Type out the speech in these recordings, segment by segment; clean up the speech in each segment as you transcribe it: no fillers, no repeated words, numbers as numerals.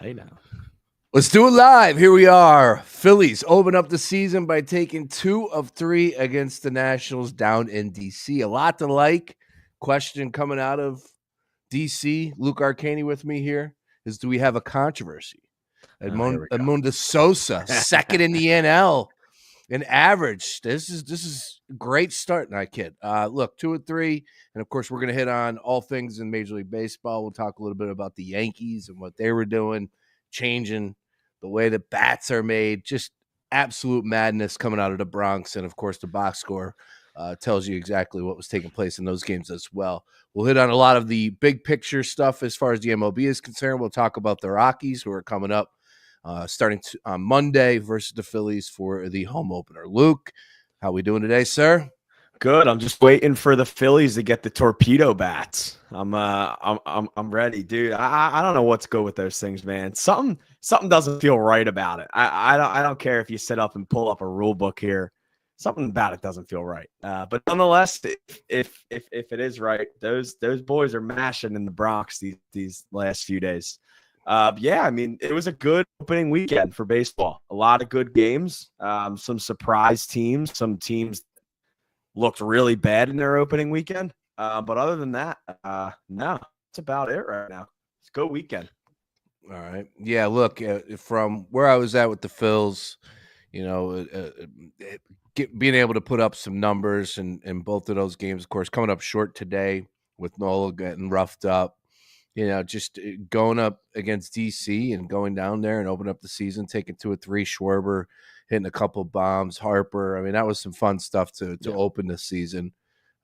Hey now. Let's do it live. Here we are. Phillies open up the season by taking 2 of 3 against the Nationals down in D.C. A lot to like. Question coming out of D.C. Luke Arcaini with me here is, do we have a controversy? Edmundo Sosa, second in the NL in average. This is a great start. Not kid. Look, 2 of 3, and of course we're going to hit on all things in Major League Baseball. We'll talk a little bit about the Yankees and what they were doing, changing the way the bats are made. Just absolute madness coming out of the Bronx, and of course the box score tells you exactly what was taking place in those games as well. We'll hit on a lot of the big picture stuff as far as the MLB is concerned. We'll talk about the Rockies, who are coming up starting on Monday versus the Phillies for the home opener. Luke, how we doing today, sir? Good. I'm just waiting for the Phillies to get the torpedo bats. I'm ready, dude. I don't know what to go with those things, man. Something doesn't feel right about it. I don't care if you sit up and pull up a rule book here. Something about it doesn't feel right. But nonetheless, if it is right, those boys are mashing in the Bronx these last few days. Yeah, I mean, it was a good opening weekend for baseball. A lot of good games, some surprise teams, some teams looked really bad in their opening weekend. But other than that, no, that's about it right now. It's a good weekend. All right. Yeah, look, from where I was at with the Phils, being able to put up some numbers in both of those games, of course, coming up short today with Nola getting roughed up. Just going up against DC and going down there and open up the season, taking 2 or 3, Schwarber hitting a couple bombs, Harper. I mean, that was some fun stuff to open the season.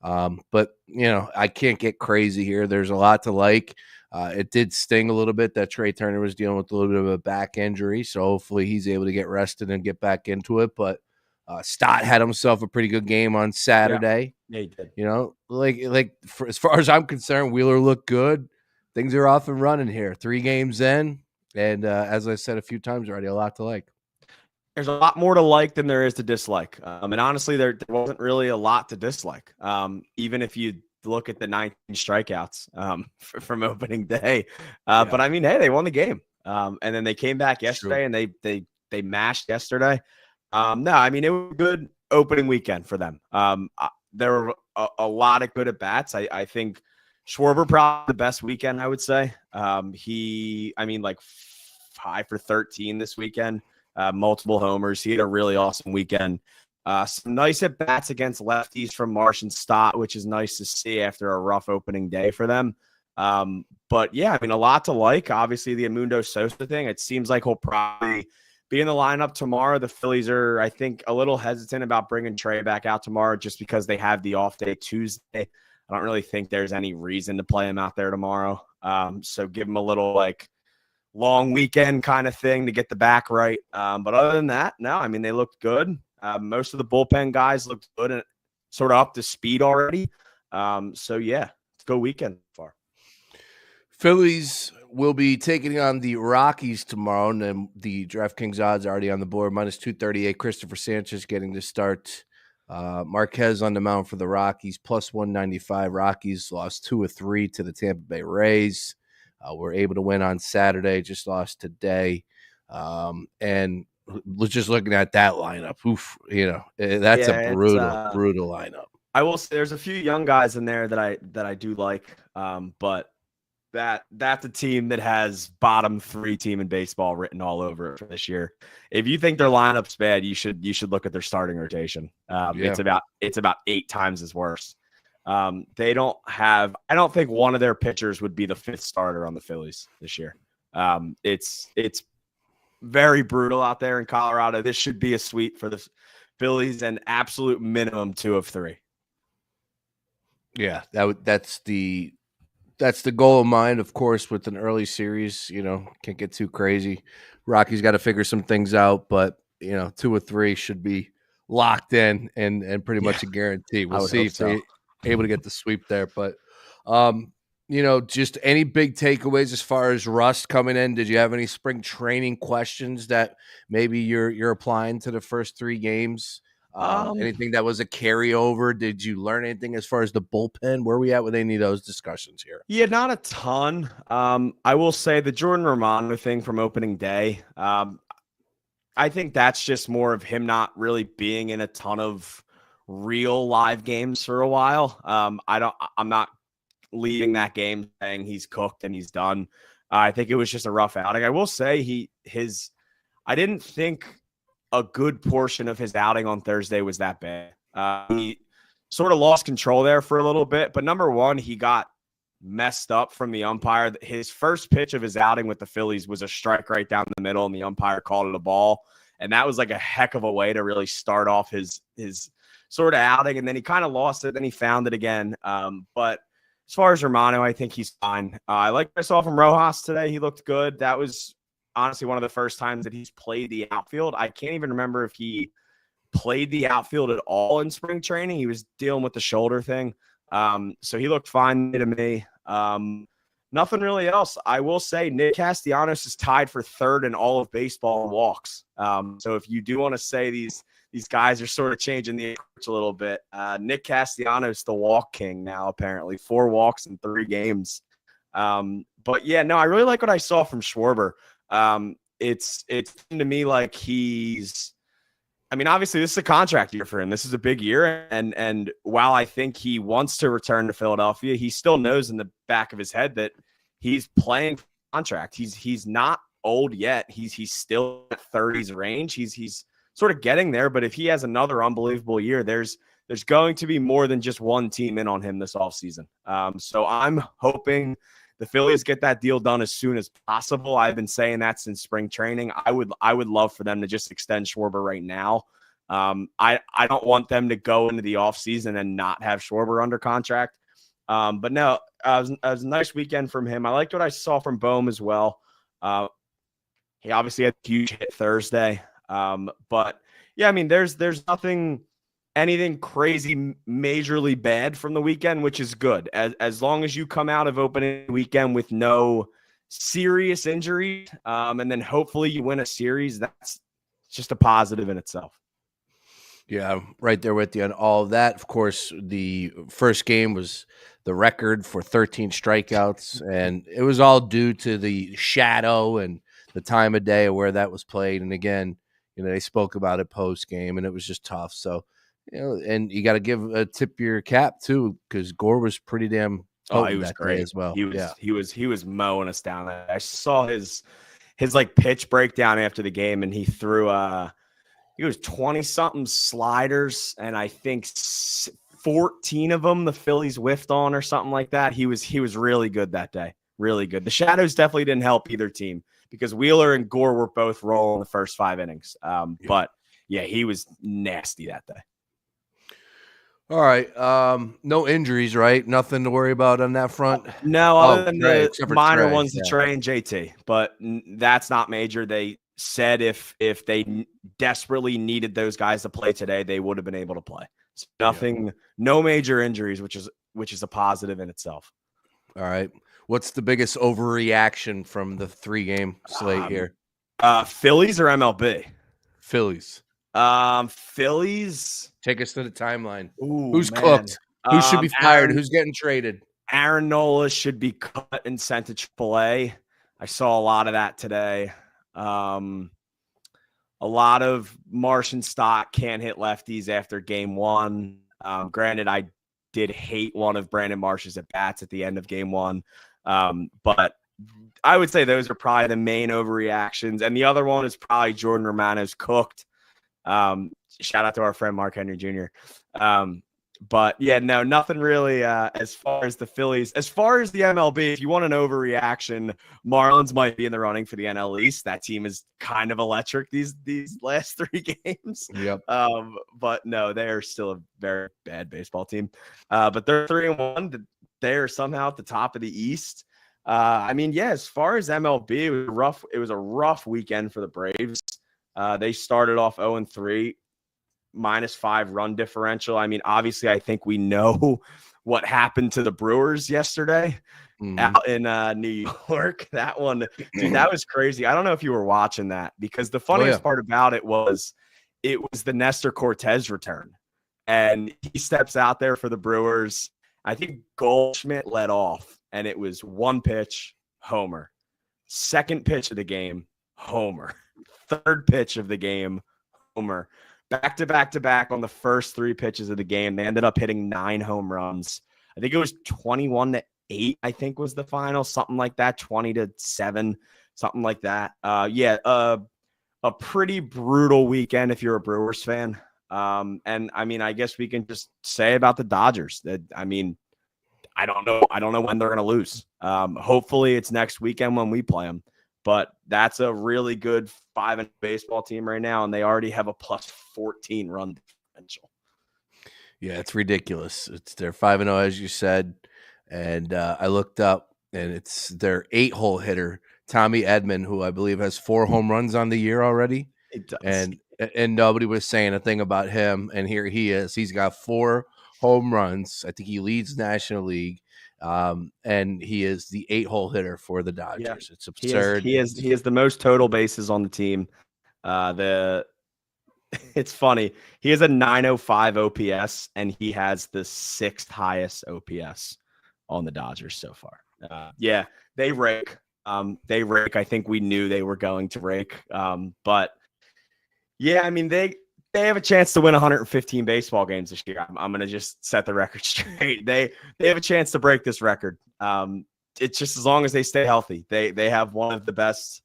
But I can't get crazy here. There's a lot to like. It did sting a little bit that Trey Turner was dealing with a little bit of a back injury, so hopefully he's able to get rested and get back into it. But Stott had himself a pretty good game on Saturday. Yeah, he did. As far as I'm concerned, Wheeler looked good. Things are off and running here. 3 games in, and as I said a few times already, a lot to like. There's a lot more to like than there is to dislike. And honestly, there wasn't really a lot to dislike. Even if you look at the 19 strikeouts from opening day. But I mean, hey, they won the game. And then they came back yesterday and they mashed yesterday. No, I mean, it was a good opening weekend for them. There were a lot of good at-bats. I think Schwarber probably the best weekend, I would say. Like 5 for 13 this weekend, multiple homers. He had a really awesome weekend. Some nice at-bats against lefties from Marsh and Stott, which is nice to see after a rough opening day for them. But yeah, I mean, a lot to like. Obviously, the Edmundo Sosa thing, it seems like he'll probably be in the lineup tomorrow. The Phillies are, I think, a little hesitant about bringing Trey back out tomorrow just because they have the off day Tuesday. I don't really think there's any reason to play him out there tomorrow. So give him a little long weekend kind of thing to get the back right. But other than that, no, I mean, they looked good. Most of the bullpen guys looked good and sort of up to speed already. So yeah, it's a good weekend so far. Phillies will be taking on the Rockies tomorrow, and then the DraftKings odds are already on the board. -238. Christopher Sanchez getting to start. Marquez on the mound for the Rockies, +195. Rockies lost 2 of 3 to the Tampa Bay Rays. Were able to win on Saturday, just lost today. And just looking at that lineup, that's a brutal lineup. I will say there's a few young guys in there that I do like, but that's a team that has bottom 3 team in baseball written all over it for this year. If you think their lineup's bad, you should look at their starting rotation. It's about 8 times as worse. I don't think one of their pitchers would be the 5th starter on the Phillies this year. It's very brutal out there in Colorado. This should be a sweep for the Phillies, and absolute minimum 2 of 3. Yeah, that's the goal of mine, of course, with an early series. Can't get too crazy. Rockies got to figure some things out, but 2 or 3 should be locked in and pretty much a guarantee. We'll see if they're able to get the sweep there. But just any big takeaways as far as rust coming in? Did you have any spring training questions that maybe you're applying to the first 3 games? Anything that was a carryover? Did you learn anything as far as the bullpen? Where are we at with any of those discussions here? Yeah, not a ton. I will say the Jordan Romano thing from opening day. I think that's just more of him not really being in a ton of real live games for a while. I'm not leaving that game saying he's cooked and he's done. I think it was just a rough outing. I will say I didn't think a good portion of his outing on Thursday was that bad. He sort of lost control there for a little bit, but number one, he got messed up from the umpire. His first pitch of his outing with the Phillies was a strike right down the middle, and the umpire called it a ball. And that was like a heck of a way to really start off his sort of outing. And then he kind of lost it. Then he found it again. But as far as Romano, I think he's fine. I like what I saw from Rojas today. He looked good. That was honestly one of the first times that he's played the outfield. I can't even remember if he played the outfield at all in spring training. He was dealing with the shoulder thing. So he looked fine to me. Nothing really else. I will say Nick Castellanos is tied for third in all of baseball in walks. So if you do want to say these guys are sort of changing the approach a little bit, Nick Castellanos, the walk king now, apparently 4 walks in 3 games. But yeah, no, I really like what I saw from Schwarber. It's to me like obviously this is a contract year for him. This is a big year. And while I think he wants to return to Philadelphia, he still knows in the back of his head that he's playing for contract. He's not old yet. He's still at 30s range. He's sort of getting there, but if he has another unbelievable year, there's going to be more than just one team in on him this offseason. So I'm hoping the Phillies get that deal done as soon as possible. I've been saying that since spring training. I would love for them to just extend Schwarber right now. I don't want them to go into the offseason and not have Schwarber under contract. But no, it was a nice weekend from him. I liked what I saw from Bohm as well. He obviously had a huge hit Thursday. But yeah, there's anything crazy majorly bad from the weekend, which is good. As long as you come out of opening weekend with no serious injuries, and then hopefully you win a series, that's just a positive in itself. Yeah, right there with you on all of that. Of course, the first game was the record for 13 strikeouts, and it was all due to the shadow and the time of day where that was played. And again, they spoke about it post game, and it was just tough. So, and you got to give a tip your cap too, because Gore was pretty damn. He was great as well. He was mowing us down. I saw his like pitch breakdown after the game, and he threw he was 20-something sliders, and I think 14 of them the Phillies whiffed on or something like that. He was really good that day. Really good. The shadows definitely didn't help either team because Wheeler and Gore were both rolling the first 5 innings. But yeah, he was nasty that day. All right. No injuries, right? Nothing to worry about on that front? No, other than the minor Trey, ones, the Trey and JT. But that's not major. They said if they desperately needed those guys to play today, they would have been able to play. So nothing, no major injuries, which is a positive in itself. All right. What's the biggest overreaction from the 3-game slate here? Phillies or MLB? Phillies. Phillies. Take us to the timeline. Ooh, who's man. cooked? Who should be fired? Who's getting traded? Aaron Nola should be cut and sent to AAA. I saw a lot of that today. A lot of Martian stock can't hit lefties after game 1. Granted, I did hate one of Brandon Marsh's at bats at the end of game 1. But I would say those are probably the main overreactions. And the other one is probably Jordan Romano's cooked. Shout out to our friend Mark Henry Jr. But yeah, no, nothing really as far as the Phillies. As far as the MLB, if you want an overreaction, Marlins might be in the running for the NL East. That team is kind of electric these last 3 games. Yep. But no, they are still a very bad baseball team. But they're 3-1. They're somehow at the top of the East. As far as MLB, it was a rough weekend for the Braves. They started off 0-3. -5 run differential. Obviously, I think we know what happened to the Brewers yesterday out in New York. That one, dude, that was crazy. I don't know if you were watching that because the funniest part about it was it was the Nestor Cortez return. And he steps out there for the Brewers. I think Goldschmidt led off, and it was one pitch, homer. Second pitch of the game, homer. Third pitch of the game, homer. Back to back to back on the first 3 pitches of the game. They ended up hitting 9 home runs. I think it was 21-8, I think was the final, something like that, 20-7, something like that. A pretty brutal weekend if you're a Brewers fan. And I mean, I guess we can just say about the Dodgers that, I mean, I don't know when they're going to lose. Hopefully it's next weekend when we play them, but that's a really good 5-0 baseball team right now. And they already have a +14 run differential. Yeah, it's ridiculous. They're 5-0, as you said. And I looked up, and it's their 8-hole hitter, Tommy Edman, who I believe has 4 home runs on the year already. It does. And nobody was saying a thing about him. And here he is. He's got 4 home runs. I think he leads National League. And he is the 8-hole hitter for the Dodgers. Yeah. It's absurd. He has the most total bases on the team. It's funny. He has a 905 OPS, and he has the 6th highest OPS on the Dodgers so far. They rake. I think we knew they were going to rake. But yeah, I mean, they have a chance to win 115 baseball games this year. I'm going to just set the record straight. They have a chance to break this record. It's just as long as they stay healthy. They have one of the best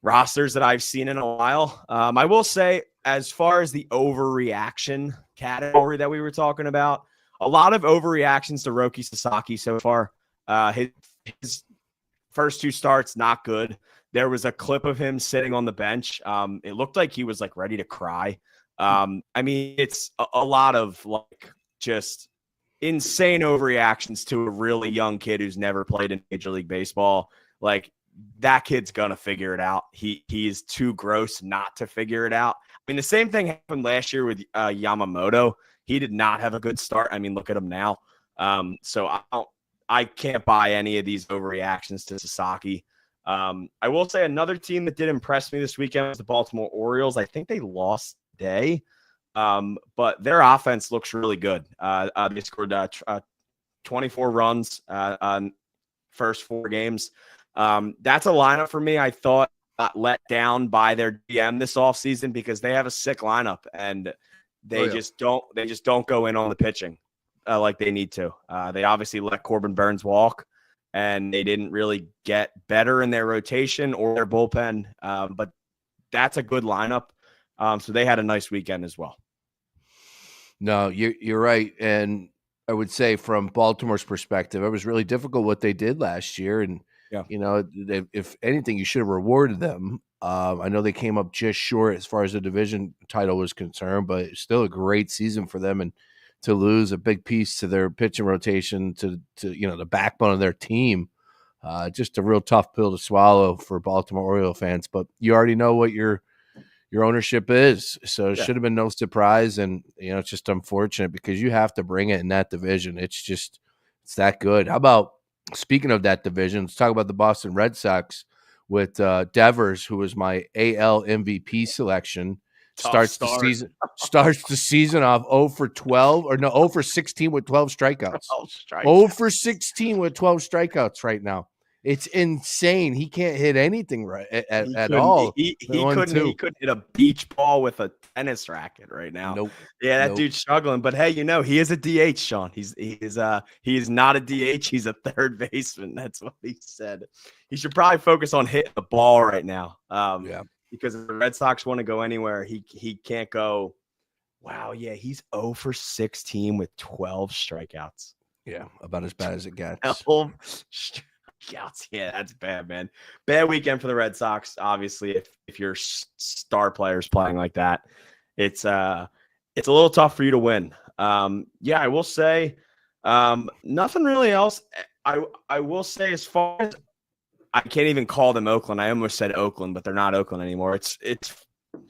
rosters that I've seen in a while. I will say, as far as the overreaction category that we were talking about, a lot of overreactions to Roki Sasaki so far. His first 2 starts, not good. There was a clip of him sitting on the bench. It looked like he was like ready to cry. I mean, it's a lot of like just insane overreactions to a really young kid who's never played in Major League Baseball. Like, that kid's gonna figure it out. He is too gross not to figure it out. I mean, the same thing happened last year with Yamamoto. He did not have a good start. I mean, look at him now. So I can't buy any of these overreactions to Sasaki. I will say another team that did impress me this weekend was the Baltimore Orioles. I think they lost today, but their offense looks really good. They scored 24 runs on first 4 games. That's a lineup for me. I thought got let down by their GM this offseason because they have a sick lineup and they just don't go in on the pitching like they need to. They obviously let Corbin Burns walk, and they didn't really get better in their rotation or their bullpen. But that's a good lineup. So they had a nice weekend as well. No, you're right. And I would say from Baltimore's perspective, it was really difficult what they did last year. And, you know, if anything, you should have rewarded them. I know they came up just short as far as the division title was concerned, but it's still a great season for them. And to lose a big piece to their pitching rotation, to you know, the backbone of their team, just a real tough pill to swallow for Baltimore Oriole fans. But you already know what your ownership is, so it should have been no surprise. And you know, it's just unfortunate because you have to bring it in that division. It's that good. How about, speaking of that division, let's talk about the Boston Red Sox with Devers, who was my AL MVP selection. Starts the season off 0 for 12, or no, 0 for 16 with 12 strikeouts. 0 for 16 with 12 strikeouts right now. It's insane. He can't hit anything right at all. He couldn't hit a beach ball with a tennis racket right now. Nope. Yeah, that dude's struggling. But hey, you know, he is a DH, Sean. He is not a DH. He's a third baseman. That's what he said. He should probably focus on hitting the ball right now. Because if the Red Sox want to go anywhere, he can't go. Wow, yeah, he's 0 for 16 with 12 strikeouts. Yeah, about as bad as it gets. 12 strikeouts. Yeah, that's bad, man. Bad weekend for the Red Sox. Obviously, if your star players playing like that, it's a little tough for you to win. Yeah, I will say nothing really else. I will say, as far as, I can't even call them Oakland. I almost said Oakland, but they're not Oakland anymore. It's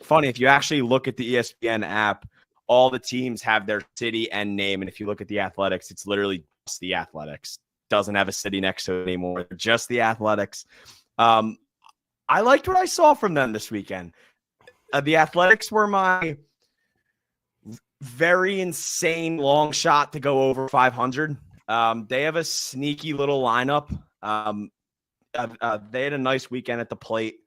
funny. If you actually look at the ESPN app, all the teams have their city and name. And if you look at the Athletics, it's literally just the Athletics. Doesn't have a city next to it anymore. They're just the Athletics. I liked what I saw from them this weekend. The Athletics were my very insane long shot to go over 500. They have a sneaky little lineup. They had a nice weekend at the plate.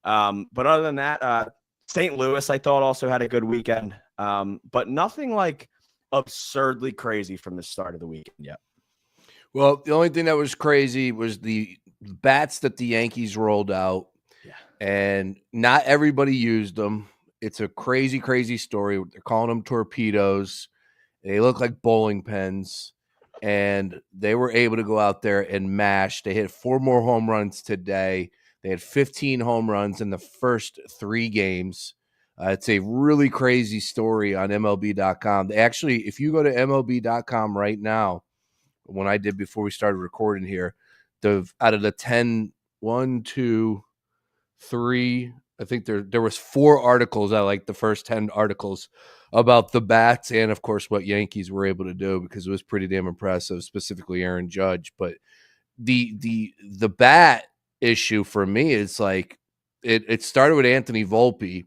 But other than that, St. Louis, I thought, also had a good weekend. But nothing like absurdly crazy from the start of the weekend yet. Well, the only thing that was crazy was the bats that the Yankees rolled out. Yeah. And not everybody used them. It's a crazy, crazy story. They're calling them torpedoes. They look like bowling pins. And they were able to go out there and mash. They hit 4 more home runs today. They had 15 home runs in the first 3 games. It's a really crazy story on MLB.com. Actually, if you go to MLB.com right now, when I did before we started recording here, out of the 10, 1, 2, 3, I think there was 4 articles. I like the first 10 articles about the bats and, of course, what Yankees were able to do, because it was pretty damn impressive, specifically Aaron Judge. But the bat issue for me is like it started with Anthony Volpe,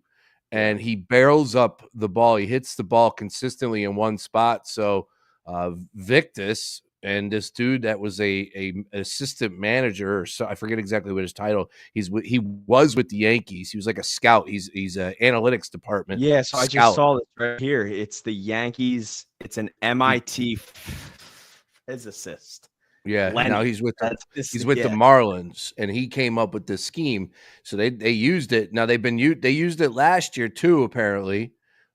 and he barrels up the ball. He hits the ball consistently in one spot. So Victus and this dude that was a assistant manager, or so I forget exactly what his title. He was with the Yankees. He was like a scout. He's a analytics department. Yeah, so scout. I just saw this right here. It's the Yankees. It's an MIT physicist. Yeah, Lenny. now he's with the Yeah. Marlins, and he came up with this scheme. So they used it. Now they used it last year too, apparently,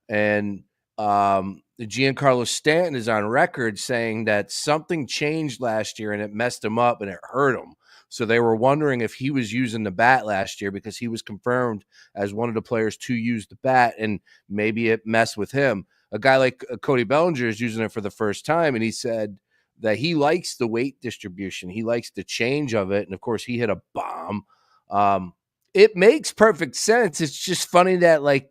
and Giancarlo Stanton is on record saying that something changed last year and it messed him up and it hurt him. So they were wondering if he was using the bat last year, because he was confirmed as one of the players to use the bat, and maybe it messed with him. A guy like Cody Bellinger is using it for the first time, and he said that he likes the weight distribution. He likes the change of it. And of course, he hit a bomb. It makes perfect sense. It's just funny that, like,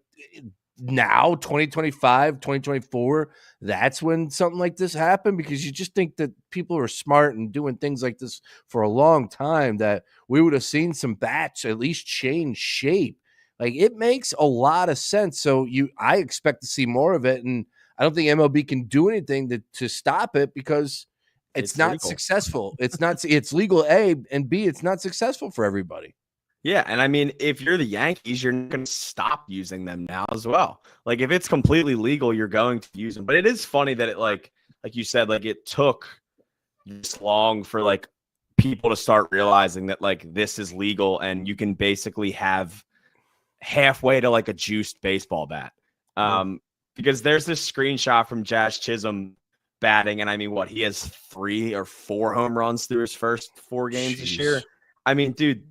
now 2025, 2024, that's when something like this happened, because you just think that people are smart and doing things like this for a long time, that we would have seen some bats at least change shape. Like, it makes a lot of sense. So I expect to see more of it. And I don't think MLB can do anything to stop it, because it's not legal. Successful. It's legal, A, and B, it's not successful for everybody. Yeah, and I mean, if you're the Yankees, you're not going to stop using them now as well. Like, if it's completely legal, you're going to use them. But it is funny that it, like you said, like, it took this long for, like, people to start realizing that, like, this is legal and you can basically have halfway to, like, a juiced baseball bat. Because there's this screenshot from Jazz Chisholm batting, and I mean, he has 3 or 4 home runs through his first 4 games this year. I mean, dude,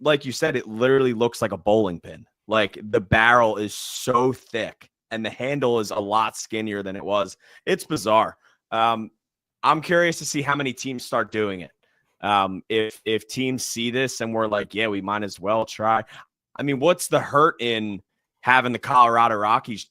like you said, it literally looks like a bowling pin. Like, the barrel is so thick and the handle is a lot skinnier than it was. It's bizarre. I'm curious to see how many teams start doing it. If teams see this and we're like, yeah, we might as well try. I mean, what's the hurt in having the Colorado Rockies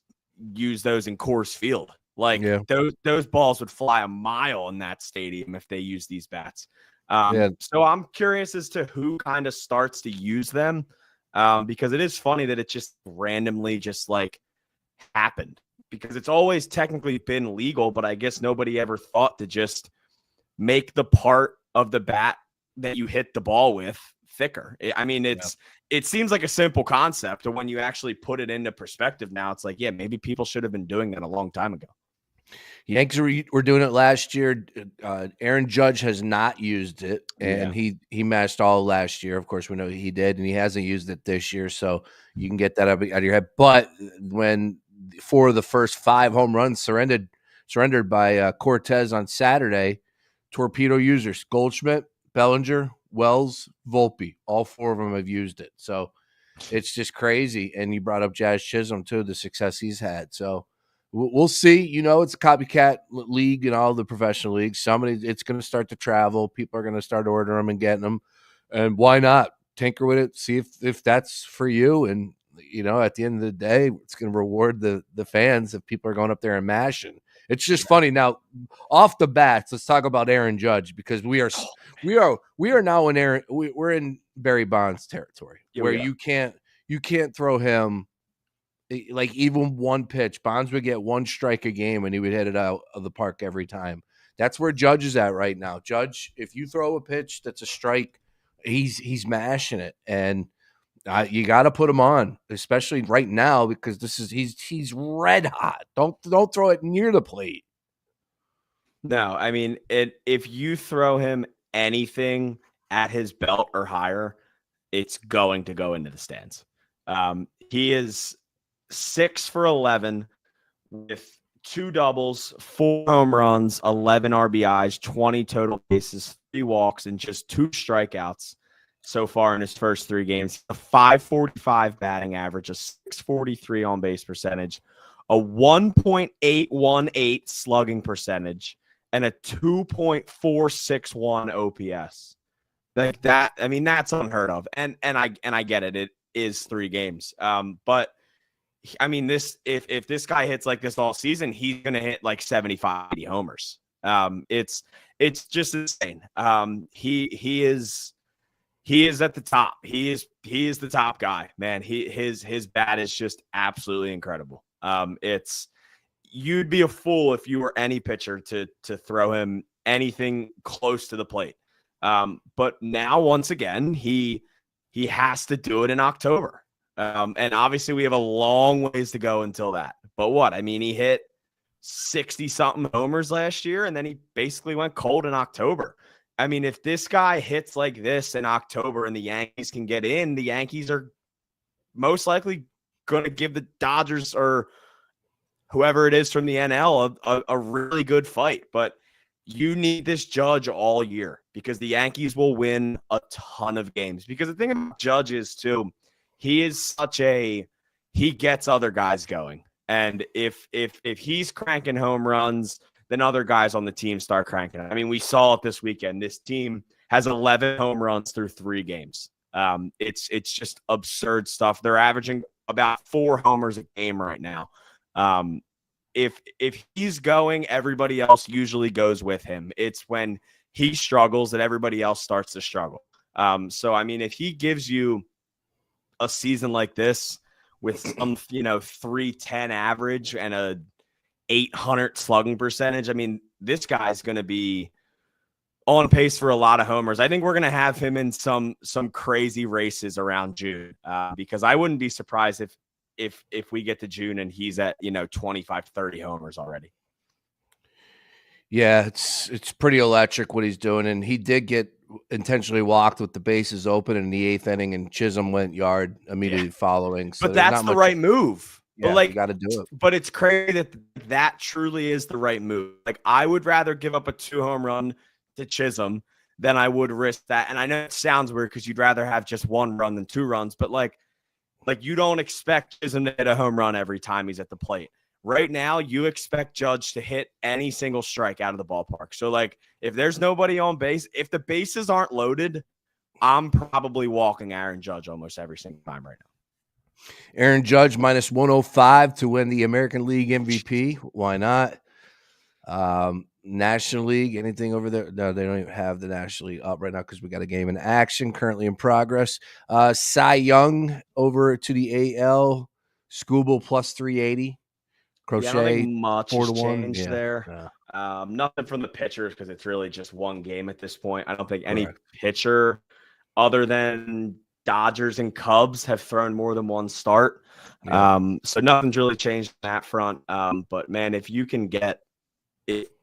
use those in Coors Field? Like, those balls would fly a mile in that stadium if they use these bats. So I'm curious as to who kind of starts to use them, because it is funny that it just randomly just like happened, because it's always technically been legal, but I guess nobody ever thought to just make the part of the bat that you hit the ball with thicker. I mean, it seems like a simple concept, but when you actually put it into perspective now, it's like, yeah, maybe people should have been doing that a long time ago. Yankees were doing it last year. Aaron Judge has not used it, and he matched all last year. Of course, we know he did, and he hasn't used it this year, so you can get that out of your head. But when 4 of the first 5 home runs surrendered by Cortez on Saturday, torpedo users: Goldschmidt, Bellinger, Wells, Volpe. All 4 of them have used it. So it's just crazy. And you brought up Jazz Chisholm too, the success he's had. So we'll see. You know, it's a copycat league in all the professional leagues. It's going to start to travel. People are going to start ordering them and getting them. And why not tinker with it? See if that's for you. And, you know, at the end of the day, it's going to reward the fans if people are going up there and mashing. It's just funny. Now, off the bats, let's talk about Aaron Judge, because we are now in we're in Barry Bonds territory, where you can't throw him Like even one pitch, Bonds would get one strike a game and he would hit it out of the park every time. That's where Judge is at right now. Judge, if you throw a pitch that's a strike, he's mashing it, and you got to put him on, especially right now because he's red hot. Don't throw it near the plate. No, I mean if you throw him anything at his belt or higher, it's going to go into the stands. He is 6 for 11 with 2 doubles, 4 home runs, 11 RBIs, 20 total bases, 3 walks, and just 2 strikeouts so far in his first 3 games. A 545 batting average, a 643 on base percentage, a 1.818 slugging percentage, and a 2.461 OPS. Like that, I mean, that's unheard of. And I get it. It is 3 games. But I mean, if this guy hits like this all season, he's gonna hit like 75, 80 homers. It's just insane. He is at the top. He is the top guy, man. His bat is just absolutely incredible. You'd be a fool if you were any pitcher to throw him anything close to the plate. But now, once again, he has to do it in October. And obviously we have a long ways to go until that. But what? I mean, he hit 60-something homers last year, and then he basically went cold in October. I mean, if this guy hits like this in October and the Yankees can get in, the Yankees are most likely going to give the Dodgers or whoever it is from the NL a really good fight. But you need this Judge all year because the Yankees will win a ton of games. Because the thing about Judge is, too, he gets other guys going. And if he's cranking home runs, then other guys on the team start cranking. I mean, we saw it this weekend. This team has 11 home runs through 3 games. It's just absurd stuff. They're averaging about 4 homers a game right now. If he's going, everybody else usually goes with him. It's when he struggles that everybody else starts to struggle. So, I mean, if he gives you a season like this with some, 310 average and a 800 slugging percentage, I mean, this guy's going to be on pace for a lot of homers. I think we're going to have him in some crazy races around June, because I wouldn't be surprised if we get to June and he's at 25, 30 homers already. Yeah, it's pretty electric what he's doing, and he did get intentionally walked with the bases open in the 8th inning, and Chisholm went yard immediately following. So but that's the right move. Yeah, but you got to do it. But it's crazy that truly is the right move. Like, I would rather give up a 2 home run to Chisholm than I would risk that. And I know it sounds weird because you'd rather have just 1 run than 2 runs, but like you don't expect Chisholm to hit a home run every time he's at the plate. Right now, you expect Judge to hit any single strike out of the ballpark. So, like, if there's nobody on base, if the bases aren't loaded, I'm probably walking Aaron Judge almost every single time right now. Aaron Judge minus 105 to win the American League MVP. Why not? National League, anything over there? No, they don't even have the National League up right now because we got a game in action currently in progress. Cy Young over to the AL. Skubal plus 380. Crochet, I don't think much 4-1 changed there. Yeah. Nothing from the pitchers because it's really just 1 game at this point. I don't think any pitcher other than Dodgers and Cubs have thrown more than 1 start. Yeah. So nothing's really changed on that front. But man, if you can get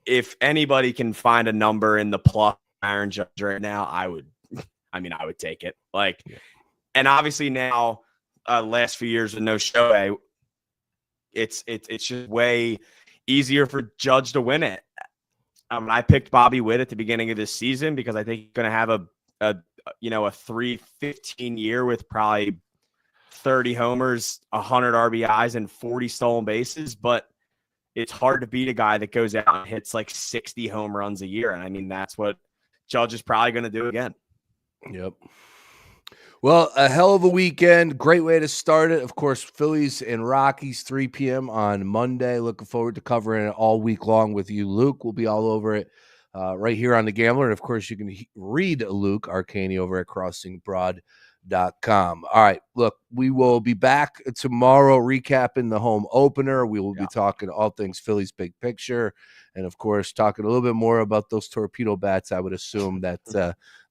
if anybody can find a number in the plus Aaron Judge right now, I would take it. Like, and obviously now, last few years with no Shohei, it's just way easier for Judge to win it. I picked Bobby Witt at the beginning of this season because I think he's going to have a 3-15 year with probably 30 homers, 100 RBIs, and 40 stolen bases. But it's hard to beat a guy that goes out and hits like 60 home runs a year. And I mean, that's what Judge is probably going to do again. Yep. Well, a hell of a weekend. Great way to start it. Of course, Phillies and Rockies, 3 p.m. on Monday. Looking forward to covering it all week long with you, Luke. We'll be all over it right here on The Gambler. And, of course, you can read Luke Arcaini over at crossingbroad.com. All right, look, we will be back tomorrow recapping the home opener. We will be talking all things Phillies big picture, and of course talking a little bit more about those torpedo bats. I would assume that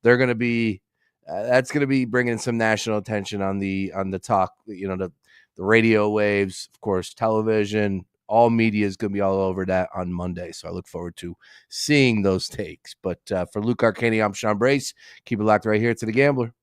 they're going to be that's going to be bringing some national attention on the talk, the radio waves, of course, television. All media is going to be all over that on Monday, so I look forward to seeing those takes. But for Luke Arcaini, I'm Sean Brace. Keep it locked right here to The Gambler.